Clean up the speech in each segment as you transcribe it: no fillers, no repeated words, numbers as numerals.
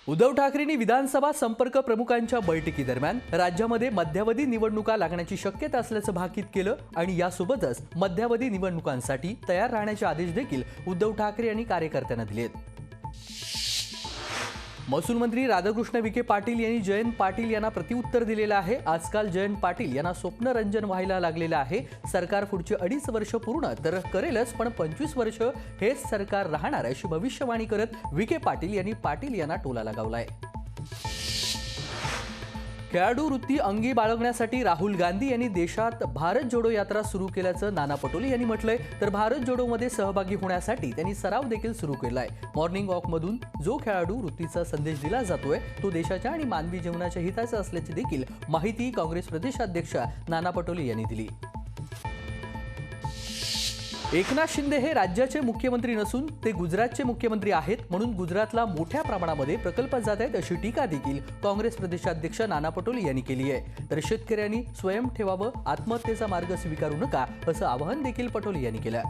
उद्धव ठाकरेंनी विधानसभा संपर्क प्रमुखांच्या बैठकीदरम्यान राज्यामध्ये मध्यावधी निवडणुका लागण्याची शक्यता असल्याचं भाकीत केलं आणि यासोबतच मध्यावधी निवडणुकांसाठी तयार राहण्याचे आदेश देखील उद्धव ठाकरे यांनी कार्यकर्त्यांना दिलेत। महसूल मंत्री राधाकृष्ण विखे पाटील यांनी जयंत पाटील यांना प्रत्युत्तर दिलेलं आहे। आजकाल जयंत पाटील यांना स्वप्नरंजन व्हायला लागलेलं आहे। सरकार पुढची 2.5 वर्ष पूर्ण तर करेलच, पण 25 वर्ष हेच सरकार राहणार अशी भविष्यवाणी करत विखे पाटील यांनी पाटील यांना टोला लगावलाय। खेळाडू वृत्ती अंगी बाळगण्यासाठी राहुल गांधी यांनी देशात भारत जोडो यात्रा सुरू केल्याचं नाना पटोले यांनी म्हटलंय। तर भारत जोडोमध्ये सहभागी होण्यासाठी त्यांनी सराव देखील सुरू केलाय। मॉर्निंग वॉकमधून जो खेळाडू वृत्तीचा संदेश दिला जातोय तो देशाच्या आणि मानवी जीवनाच्या हिताचा असल्याची देखील माहिती काँग्रेस प्रदेशाध्यक्ष नाना पटोले यांनी दिली। एकनाथ शिंदे हे राज्याचे मुख्यमंत्री नसून ते गुजरातचे मुख्यमंत्री आहेत, म्हणून गुजरातला मोठ्या प्रमाणामध्ये प्रकल्प जात आहेत अशी टीका देखील काँग्रेस प्रदेशाध्यक्ष नाना पटोले यांनी केली आहे। तर शेतकऱ्यांनी स्वयं ठेवावं, आत्महत्येचा मार्ग स्वीकारू नका असं आवाहन देखील पटोले यांनी केलं।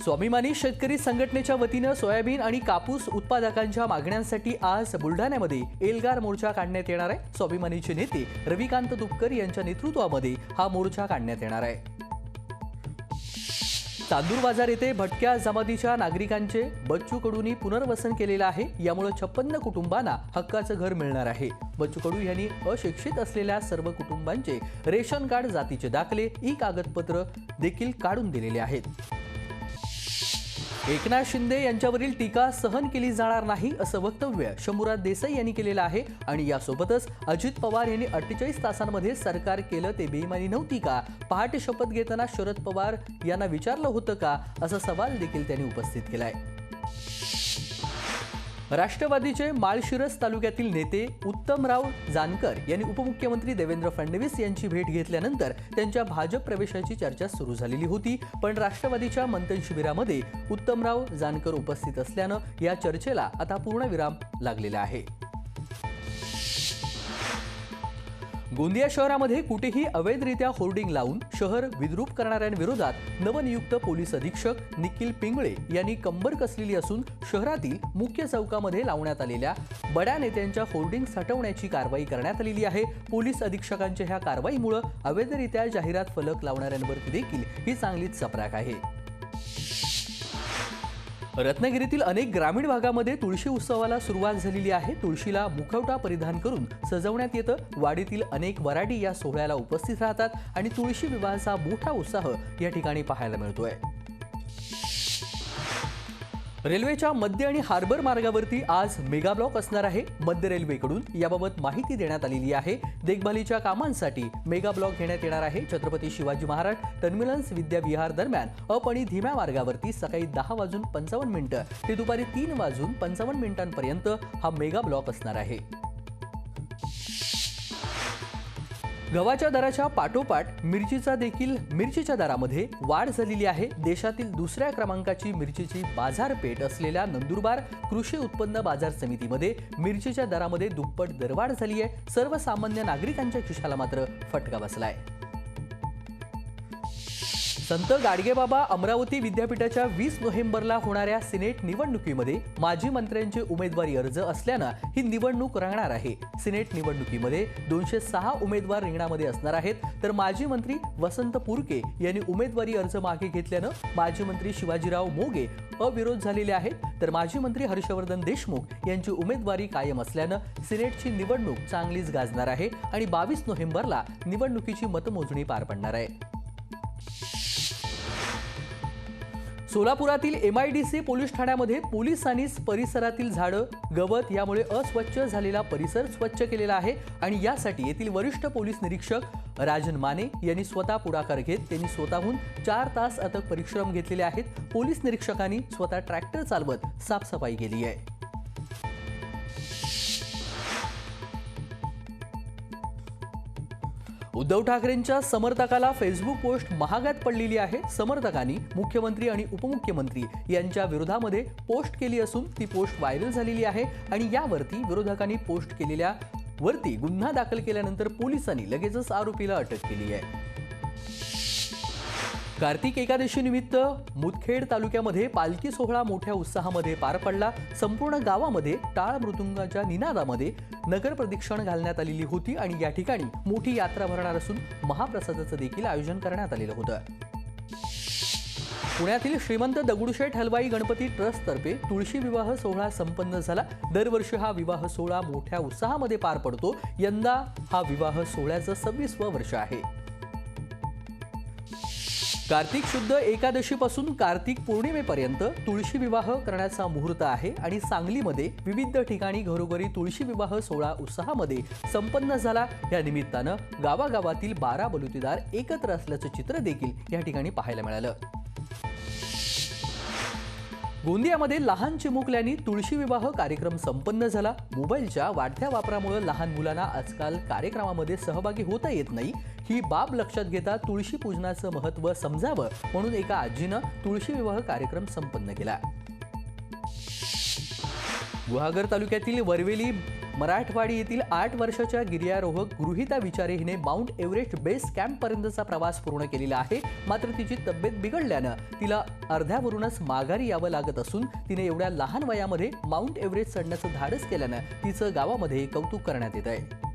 स्वाभिमानी शेतकरी संघटनेच्या वतीनं सोयाबीन आणि कापूस उत्पादकांच्या मागण्यांसाठी आज बुलढाण्यामध्ये एल्गार मोर्चा काढण्यात येणार आहे। स्वाभिमानीचे नेते रविकांत तुपकर यांच्या नेतृत्वामध्ये हा मोर्चा काढण्यात येणार आहे। चांदूर बाजार येथे भटक्या जमातीच्या नागरिकांचे बच्चू कडूंनी पुनर्वसन केलेलं आहे। यामुळे 56 कुटुंबांना हक्काचं घर मिळणार आहे। बच्चू कडू यांनी अशिक्षित असलेल्या सर्व कुटुंबांचे रेशन कार्ड, जातीचे दाखले, ई कागदपत्र देखील काढून दिलेले आहेत। एकनाथ शिंदे यांच्यावरील टीका सहन केली जाणार नाही असं वक्तव्य शंभूराज देसाई यांनी केलेलं आहे आणि यासोबतच अजित पवार यांनी 48 तासांमध्ये सरकार केलं ते बेईमानी नव्हती का, पहाटे शपथ घेताना शरद पवार यांना विचारलं होतं का, असा सवाल देखील त्यांनी उपस्थित केलाय। राष्ट्रवादीचे माळशिरस तालुक्यातील नेते उत्तमराव जानकर यांनी उपमुख्यमंत्री देवेंद्र फडणवीस यांची भेट घेतल्यानंतर त्यांच्या भाजप प्रवेशाची चर्चा सुरू झालेली होती, पण राष्ट्रवादीच्या मंथन शिबिरामध्ये उत्तमराव जानकर उपस्थित असल्यानं या चर्चेला आता पूर्णविराम लागलेला आहे। गोंदिया शहरामध्ये कुठेही अवैधरित्या होर्डिंग लावून शहर विद्रूप करणाऱ्यांविरोधात नवनियुक्त पोलीस अधीक्षक निखिल पिंगळे यांनी कंबर कसलेली असून शहरातील मुख्य चौकामध्ये लावण्यात आलेल्या बड्या नेत्यांच्या होर्डिंग्स हटवण्याची कारवाई करण्यात आलेली आहे। पोलीस अधीक्षकांच्या ह्या कारवाईमुळे अवैधरित्या जाहिरात फलक लावणाऱ्यांवरती देखील ही चांगलीच चपराक आहे। रत्नागिरीतील अनेक ग्रामीण भागामध्ये तुळशी उत्सवाला सुरुवात झालेली आहे। तुळशीला मुखवटा परिधान करून सजवण्यात येतं। वाडीतील अनेक वराडी या सोहळ्याला उपस्थित राहतात आणि तुळशी विवाहाचा मोठा उत्साह या ठिकाणी पाहायला मिळतोय। रेल्वेच्या मध्य आणि हार्बर मार्गावरती आज मेगा ब्लॉक असणार आहे। मध्य रेल्वेकडून याबाबत माहिती देण्यात आलेली आहे। देखभालीच्या कामांसाठी मेगा ब्लॉक घेण्यात येणार आहे। छत्रपती शिवाजी महाराज टर्मिनस विद्याविहार दरम्यान अप आणि धीम्या मार्गावरती सकाळी 10:55 ते दुपारी 3:55 हा मेगा ब्लॉक असणार आहे। गव्हाच्या दराच्या पाठोपाठ मिरचीच्या दरामध्ये वाढ झालेली आहे। देशातील दुसऱ्या क्रमांकाची मिरचीची बाजारपेठ असलेल्या नंदुरबार कृषी उत्पन्न बाजार समितीमध्ये मिरचीच्या दरामध्ये दुप्पट दरवाढ झाली आहे। सर्वसामान्य नागरिकांच्या खिशाला मात्र फटका बसलाय। संत गाडगेबाबा अमरावती विद्यापीठाच्या 20 नोव्हेंबरला होणाऱ्या सिनेट निवडणुकीमध्ये माजी मंत्र्यांचे उमेदवारी अर्ज असल्यानं ही निवडणूक रंगणार आहे। सिनेट निवडणुकीमध्ये 206 उमेदवार रिंगणामध्ये असणार आहेत। तर माजी मंत्री वसंत पुरके यांनी उमेदवारी अर्ज मागे घेतल्यानं माजी मंत्री शिवाजीराव मोगे अविरोध झालेले आहेत। तर माजी मंत्री हर्षवर्धन देशमुख यांची उमेदवारी कायम असल्यानं सिनेटची निवडणूक चांगलीच गाजणार आहे आणि 22 नोव्हेंबरला निवडणुकीची मतमोजणी पार पडणार आहे। सोलापुरातील MIDC पोलीस ठाण्यामध्ये पोलिसांनीच परिसरातील झाडं, गवत यामुळे अस्वच्छ झालेला परिसर स्वच्छ केलेला आहे आणि यासाठी येथील वरिष्ठ पोलीस निरीक्षक राजन माने यांनी स्वतः पुढाकार घेत त्यांनी स्वतःहून 4 तास अथक परिश्रम घेतलेले आहेत। पोलीस निरीक्षकांनी स्वतः ट्रॅक्टर चालवत साफसफाई केली आहे। उद्धव ठाकरेंच्या समर्थकाला फेसबुक पोस्ट महागात पडलेली आहे। समर्थकांनी मुख्यमंत्री आणि उपमुख्यमंत्री यांच्या विरोधामध्ये पोस्ट केली असून ती पोस्ट व्हायरल झालेली आहे आणि यावरती विरोधकांनी पोस्ट केलेल्या वरती गुन्हा दाखल केल्यानंतर पोलिसांनी लगेचच आरोपीला अटक केली आहे। कार्तिक एकादशी निमित्त मुदखेड तालुक्यामध्ये पालखी सोहळा मोठ्या उत्साहामध्ये पार पडला। संपूर्ण गावामध्ये टाळ मृदुंगाच्या निनादामध्ये नगर प्रदक्षिण घालण्यात आलेली होती आणि या ठिकाणी मोठी यात्रा भरणार असून महाप्रसादाचं देखील आयोजन करण्यात आलेलं होतं। पुण्यातील श्रीमंत दगडूशेठ हलवाई गणपती ट्रस्टतर्फे तुळशी विवाह सोहळा संपन्न झाला। दरवर्षी हा विवाह सोहळा मोठ्या उत्साहामध्ये पार पडतो। यंदा हा विवाह सोहळ्याचं 26वं वर्ष आहे। कार्तिक शुद्ध एकादशीपासून कार्तिक पौर्णिमेपर्यंत तुळशी विवाह करण्याचा मुहूर्त आहे आणि सांगलीमध्ये विविध ठिकाणी घरोघरी तुळशी विवाह सोहळा उत्साहामध्ये संपन्न झाला। या निमित्तानं गावागावातील 12 बलुतेदार एकत्र असल्याचं चित्र देखील या ठिकाणी पाहायला मिळालं। गोंदियामध्ये लहान चिमुकल्यांनी तुळशी विवाह कार्यक्रम संपन्न झाला। मोबाईलच्या वाढत्या वापरामुळे लहान मुलांना आजकाल कार्यक्रमामध्ये सहभागी होता येत नाही। ही बाब लक्षात घेता तुळशी पूजनाचं महत्त्व समजावं म्हणून एका आजीनं तुळशी विवाह कार्यक्रम संपन्न केला। गुहागर तालुक्यातील वरवेली मराठवाडी येथील 8 वर्षाच्या गिर्यारोहक गृहिता विचारे हिने माउंट एव्हरेस्ट बेस कॅम्प पर्यंतचा प्रवास पूर्ण केलेला आहे। मात्र तिची तब्येत बिघडल्यानं तिला अर्ध्यावरूनच माघारी यावं लागत असून तिने एवढ्या लहान वयामध्ये माउंट एव्हरेस्ट चढण्याचं धाडस केल्यानं तिचं गावामध्ये कौतुक करण्यात येत आहे।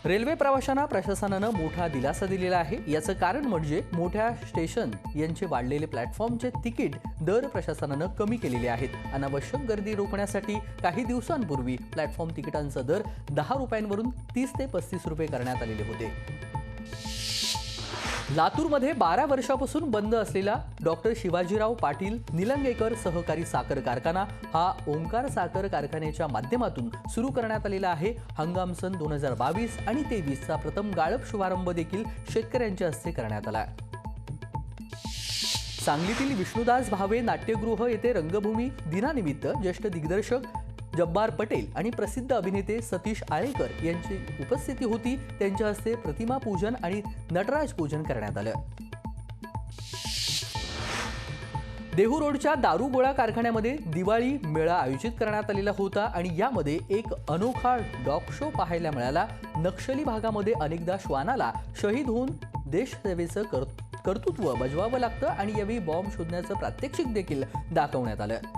रेल्वे प्रवाशांना प्रशासनानं मोठा दिलासा दिलेला आहे। याचं कारण म्हणजे मोठ्या स्टेशन यांचे वाढलेले प्लॅटफॉर्मचे तिकीट दर प्रशासनानं कमी केलेले आहेत। अनावश्यक गर्दी रोखण्यासाठी काही दिवसांपूर्वी प्लॅटफॉर्म तिकिटांचा दर 10 रुपयांवरून 30 ते 35 रुपये करण्यात आलेले होते। लातूरमध्ये 12 वर्षापासून बंद असलेला डॉक्टर शिवाजीराव पाटील निलंगेकर सहकारी साखर कारखाना हा ओंकार साखर कारखान्याच्या माध्यमातून सुरू करण्यात आलेला आहे। हंगाम सन 2022 आणि 23चा प्रथम गाळप शुभारंभ देखील शेतकऱ्यांच्या हस्ते करण्यात आला। सांगलीतील विष्णुदास भावे नाट्यगृह येथे रंगभूमी दिनानिमित्त ज्येष्ठ दिग्दर्शक जब्बार पटेल आणि प्रसिद्ध अभिनेते सतीश आळेकर यांची उपस्थिती होती। त्यांच्या हस्ते प्रतिमा पूजन आणि नटराज पूजन करण्यात आलं। देहू रोडच्या दारू गोळा कारखान्यामध्ये दिवाळी मेळा आयोजित करण्यात आलेला होता आणि यामध्ये एक अनोखा डॉग शो पाहायला मिळाला। नक्षली भागामध्ये अनेकदा श्वानाला शहीद होऊन देशसेवेचं कर्तृत्व बजवावं लागतं आणि यावेळी बॉम्ब शोधण्याचं प्रात्यक्षिक देखील दाखवण्यात आलं।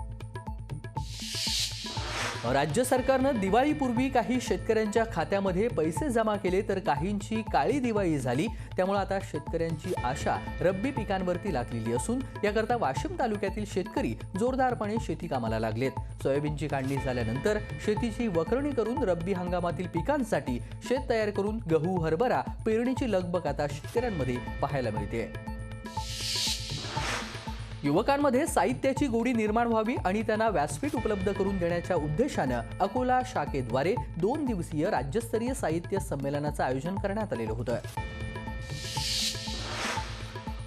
राज्य सरकारनं दिवाळीपूर्वी काही शेतकऱ्यांच्या खात्यामध्ये पैसे जमा केले तर काहींची काळी दिवाळी झाली। त्यामुळे आता शेतकऱ्यांची आशा रब्बी पिकांवरती लागलेली असून याकरता वाशिम तालुक्यातील शेतकरी जोरदारपणे शेती कामाला लागलेत। सोयाबीनची काढणी झाल्यानंतर शेतीची वखरणी करून रब्बी हंगामातील पिकांसाठी शेत तयार करून गहू हरभरा पेरणीची लगबग आता शेतकऱ्यांमध्ये पाहायला मिळते। युवकांमध्ये साहित्याची गोडी निर्माण व्हावी आणि त्यांना व्यासपीठ उपलब्ध करून देण्याच्या उद्देशानं अकोला शाखेद्वारे 2 दिवसीय राज्यस्तरीय साहित्य संमेलनाचं आयोजन करण्यात आलेलं होतं।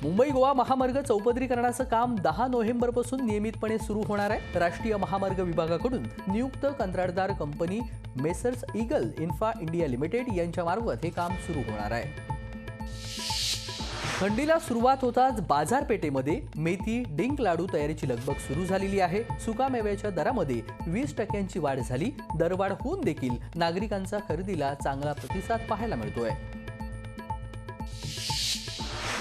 मुंबई गोवा महामार्ग चौपदरीकरणाचं काम 10 नोव्हेंबरपासून नियमितपणे सुरू होणार आहे। राष्ट्रीय महामार्ग विभागाकडून नियुक्त कंत्राटदार company messrs eagle infra India limited यांच्यामार्फत हे काम सुरू होणार आहे। थंडीला सुरुवात होताच बाजारपेठेमध्ये मेथी डिंक लाडू तयारीची लगबग सुरू झालेली आहे। सुकामेव्याच्या दरामध्ये 20% वाढ झाली। दरवाढ होऊन देखील नागरिकांचा खरेदीला चांगला प्रतिसाद पाहायला मिळतोय।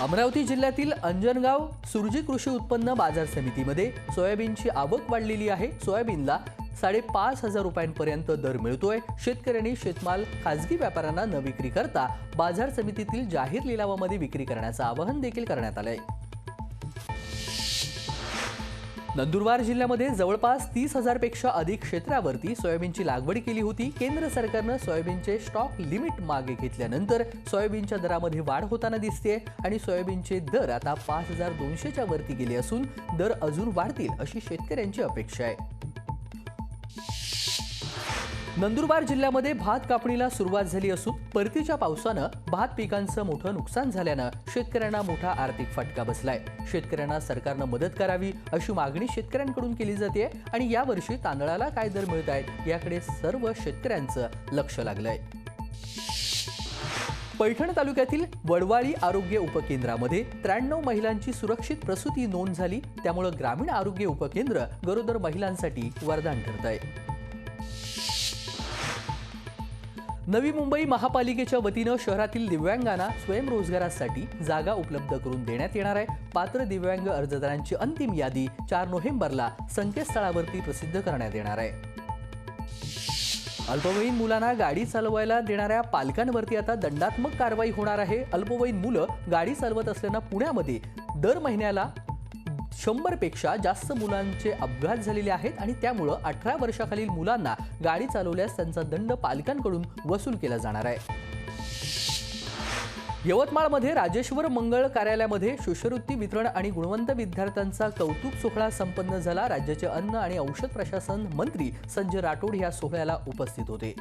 अमरावती जिल्ह्यातील अंजनगाव सुरजी कृषी उत्पन्न बाजार समितीमध्ये सोयाबीनची आवक वाढलेली आहे। सोयाबीनला 5,500 रुपयांपर्यंत दर मिळतोय। शेतकऱ्यांनी शेतमाल खासगी व्यापाऱ्यांना न विक्री करता बाजार समितीतील जाहीर लिलावामध्ये विक्री करण्याचं आवाहन देखील करण्यात आलंय। नंदुरबार जिल्ह्यामध्ये जवळपास 30,000 पेक्षा अधिक क्षेत्रावरती सोयाबीनची लागवड केली होती। केंद्र सरकारनं सोयाबीनचे स्टॉक लिमिट मागे घेतल्यानंतर सोयाबीनच्या दरामध्ये वाढ होताना दिसते आणि सोयाबीनचे दर आता 5,200च्या वरती गेले असून दर अजून वाढतील अशी शेतकऱ्यांची अपेक्षा आहे। नंदुरबार जिल्ह्यामध्ये भात कापणीला सुरुवात झाली असून परतीच्या पावसानं भात पिकांचं मोठं नुकसान झाल्यानं शेतकऱ्यांना मोठा आर्थिक फटका बसलाय। शेतकऱ्यांना सरकारनं मदत करावी अशी मागणी शेतकऱ्यांकडून केली जाते आणि यावर्षी तांदळाला काय दर मिळत आहेत याकडे सर्व शेतकऱ्यांचं लक्ष लागलंय। पैठण तालुक्यातील वडवाळी आरोग्य उपकेंद्रामध्ये 93 महिलांची सुरक्षित प्रसूती नोंद झाली। त्यामुळे ग्रामीण आरोग्य उपकेंद्र गरोदर महिलांसाठी वरदान ठरत आहे। नवी मुंबई महापालिकेच्या वतीनं शहरातील दिव्यांगांना स्वयंरोजगारासाठी जागा उपलब्ध करून देण्यात येणार आहे। पात्र दिव्यांग अर्जदारांची अंतिम यादी 4 नोव्हेंबरला संकेतस्थळावरती प्रसिद्ध करण्यात येणार आहे। अल्पवयीन मुलांना गाडी चालवायला देणाऱ्या पालकांवरती आता दंडात्मक कारवाई होणार आहे। अल्पवयीन मुलं गाडी चालवत असल्यानं पुण्यामध्ये दर महिन्याला 100 पेक्षा जास्त मुलांचे अपघात झालेले आहेत आणि त्यामुळे 18 वर्षाखालील मुलांना गाडी चालवल्यास त्यांचा दंड पालकांकडून वसूल केला जाणार आहे। यवतमाळमध्ये राजेश्वर मंगळ कार्यालयामध्ये शिष्यवृत्ती वितरण आणि गुणवंत विद्यार्थ्यांचा कौतुक सोहळा संपन्न झाला। राज्याचे अन्न आणि औषध प्रशासन मंत्री संजय राठोड या सोहळ्याला उपस्थित होते।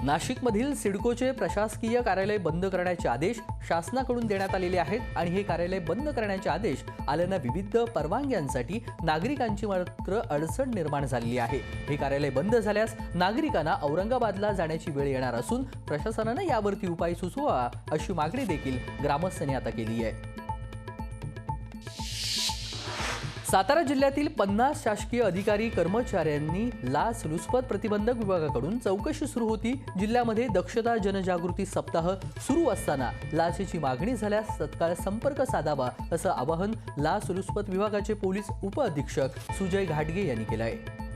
नाशिकमधील सिडकोचे प्रशासकीय कार्यालय बंद करण्याचे आदेश शासनाकडून देण्यात आलेले आहेत आणि हे कार्यालय बंद करण्याचे आदेश आल्यानं विविध परवानग्यांसाठी नागरिकांची मात्र अडचण निर्माण झालेली आहे। हे कार्यालय बंद झाल्यास नागरिकांना औरंगाबादला जाण्याची वेळ येणार असून प्रशासनाने यावरती उपाय सुचवावा अशी मागणी देखील ग्रामस्थांनी आता केली आहे। सातारा जिल्ह्यातील 50 शासकीय अधिकारी कर्मचाऱ्यांनी लाचलुचपत प्रतिबंधक विभागाकडून चौकशी सुरू होती। जिल्ह्यामध्ये दक्षता जनजागृती सप्ताह सुरू असताना लाचेची मागणी झाल्यास तत्काळ संपर्क साधावा असं आवाहन लाचलुचपत विभागाचे पोलीस उपअधीक्षक सुजय घाटगे यांनी केलं आहे।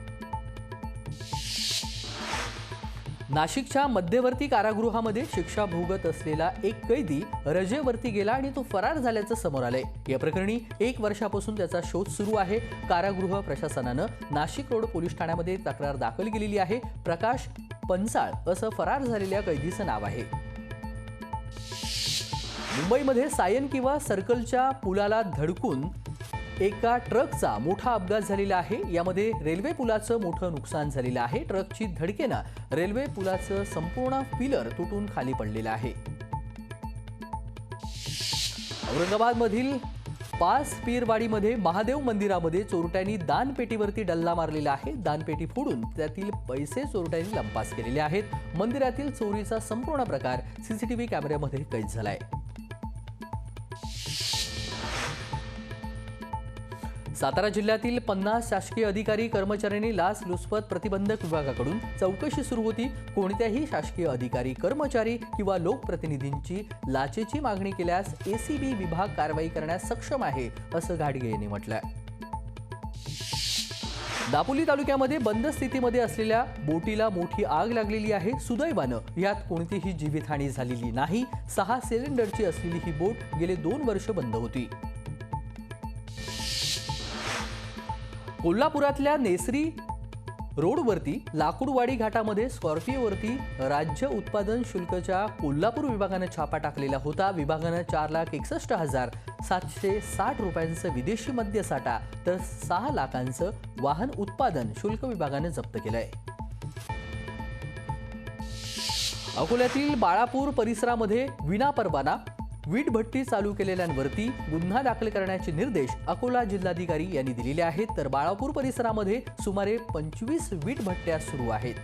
नाशिकच्या मध्यवर्ती कारागृहामध्ये शिक्षा भोगत असलेला एक कैदी रजेवरती गेला आणि तो फरार झाल्याचं समोर आलंय। या प्रकरणी 1 वर्षापासून त्याचा शोध सुरू आहे। कारागृह प्रशासनानं नाशिक रोड पोलीस ठाण्यामध्ये तक्रार दाखल केलेली आहे। प्रकाश पंचाळ असं फरार झालेल्या कैदीचं नाव आहे। मुंबईमध्ये सायन किंवा सर्कलच्या पुलाला धडकून एका ट्रकचा मोठा अपघात झालेला आहे। यामध्ये रेल्वे पुलाचं मोठं नुकसान झालेलं आहे। ट्रकची धडकेनं रेल्वे पुलाचं संपूर्ण पिलर तुटून खाली पडलेलं आहे। औरंगाबादमधील पास पीरवाडीमध्ये महादेव मंदिरामध्ये चोरट्यांनी दानपेटीवरती डल्ला मारलेला आहे। दानपेटी फोडून त्यातील पैसे चोरट्यांनी लंपास केलेले आहेत। मंदिरातील चोरीचा संपूर्ण प्रकार सीसीटीव्ही कॅमेऱ्यामध्ये कैद झालाय। सातारा जिल्ह्यातील 50 शासकीय अधिकारी कर्मचाऱ्यांनी लाचलुचपत प्रतिबंधक विभागाकडून चौकशी सुरू होती। कोणत्याही शासकीय अधिकारी कर्मचारी किंवा लोकप्रतिनिधींची लाचेची मागणी केल्यास एसीबी विभाग कारवाई करण्यास सक्षम आहे असं घाटगे यांनी म्हटलंय। दापोली तालुक्यामध्ये बंद स्थितीमध्ये असलेल्या बोटीला मोठी आग लागलेली आहे। सुदैवानं यात कोणतीही जीवितहानी झालेली नाही। 6 सिलेंडरची असलेली ही बोट गेले 2 वर्ष बंद होती। कोल्हापुरातल्या नेसरी रोडवरती लाकूडवाडी घाटामध्ये स्कॉर्पिओवरती राज्य उत्पादन शुल्कच्या कोल्हापूर विभागानं छापा टाकलेला होता। विभागानं 4,61,760 रुपयांचं विदेशी मद्यसाठा तर 6 लाखांचं वाहन उत्पादन शुल्क विभागानं जप्त केलंय। अकोल्यातील बाळापूर परिसरामध्ये विनापरवाना वीटभट्टी चालू केलेल्यांवरती गुन्हा दाखल करण्याचे निर्देश अकोला जिल्हाधिकारी यांनी दिलेले आहेत। तर बाळापूर परिसरामध्ये सुमारे 25 वीटभट्ट्या सुरू आहेत।